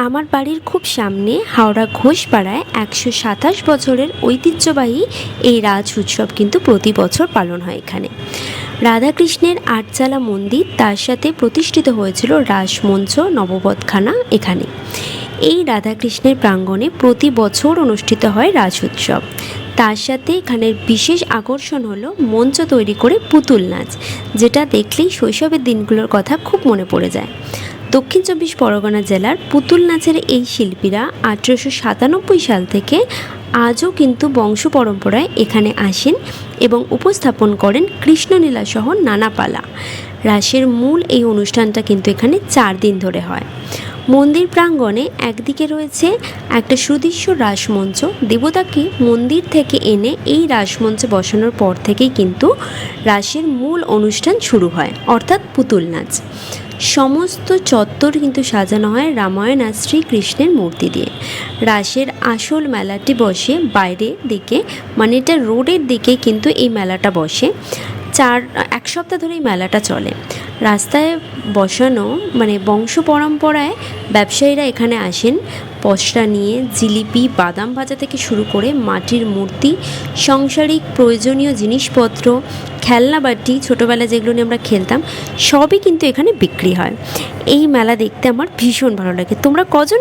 আমার বাড়ির খুব সামনে হাওড়া ঘোষপাড়ায় ১২৭ বছরের ঐতিহ্যবাহী এই রাজ উৎসব কিন্তু প্রতি বছর পালন হয় এখানে। রাধাকৃষ্ণের আটচালা মন্দির, তার সাথে প্রতিষ্ঠিত হয়েছিল রাসমঞ্চ নববৎখানা এখানে। এই রাধাকৃষ্ণের প্রাঙ্গণে প্রতি বছর অনুষ্ঠিত হয় রাজ উৎসব। তার সাথে এখানের বিশেষ আকর্ষণ হলো মঞ্চ তৈরি করে পুতুল নাচ, যেটা দেখলেই শৈশবের দিনগুলোর কথা খুব মনে পড়ে যায়। দক্ষিণ চব্বিশ পরগনা জেলার পুতুল নাচের এই শিল্পীরা ১৮৯৭ সাল থেকে আজও কিন্তু বংশ পরম্পরায় এখানে আসেন এবং উপস্থাপন করেন কৃষ্ণলীলা সহ নানা পালা। রাসের মূল এই অনুষ্ঠানটা কিন্তু এখানে ৪ দিন ধরে হয়। মন্দির প্রাঙ্গণে একদিকে রয়েছে একটা সুদৃশ্য রাসমঞ্চ। দেবতাকে মন্দির থেকে এনে এই রাসমঞ্চে বসানোর পর থেকেই কিন্তু রাসের মূল অনুষ্ঠান শুরু হয়, অর্থাৎ পুতুল নাচ। সমস্ত চত্বর কিন্তু সাজানো হয় রামায়ণ আর শ্রীকৃষ্ণের মূর্তি দিয়ে। রাসের আসল মেলাটি বসে বাইরের দিকে, মানে এটা রোডের দিকে কিন্তু এই মেলাটা বসে। এক সপ্তাহ ধরে এই মেলাটা চলে। রাস্তায় বসানো মানে বংশ পরম্পরায় ব্যবসায়ীরা এখানে আসেন পসরা নিয়ে। জিলিপি, বাদাম ভাজা থেকে শুরু করে মাটির মূর্তি, সাংসারিক প্রয়োজনীয় জিনিসপত্র, খেলনা বাটি, ছোটোবেলায় যেগুলো নিয়ে আমরা খেলতাম, সবই কিন্তু এখানে বিক্রি হয়। এই মেলা দেখতে আমার ভীষণ ভালো লাগে। তোমরা কজন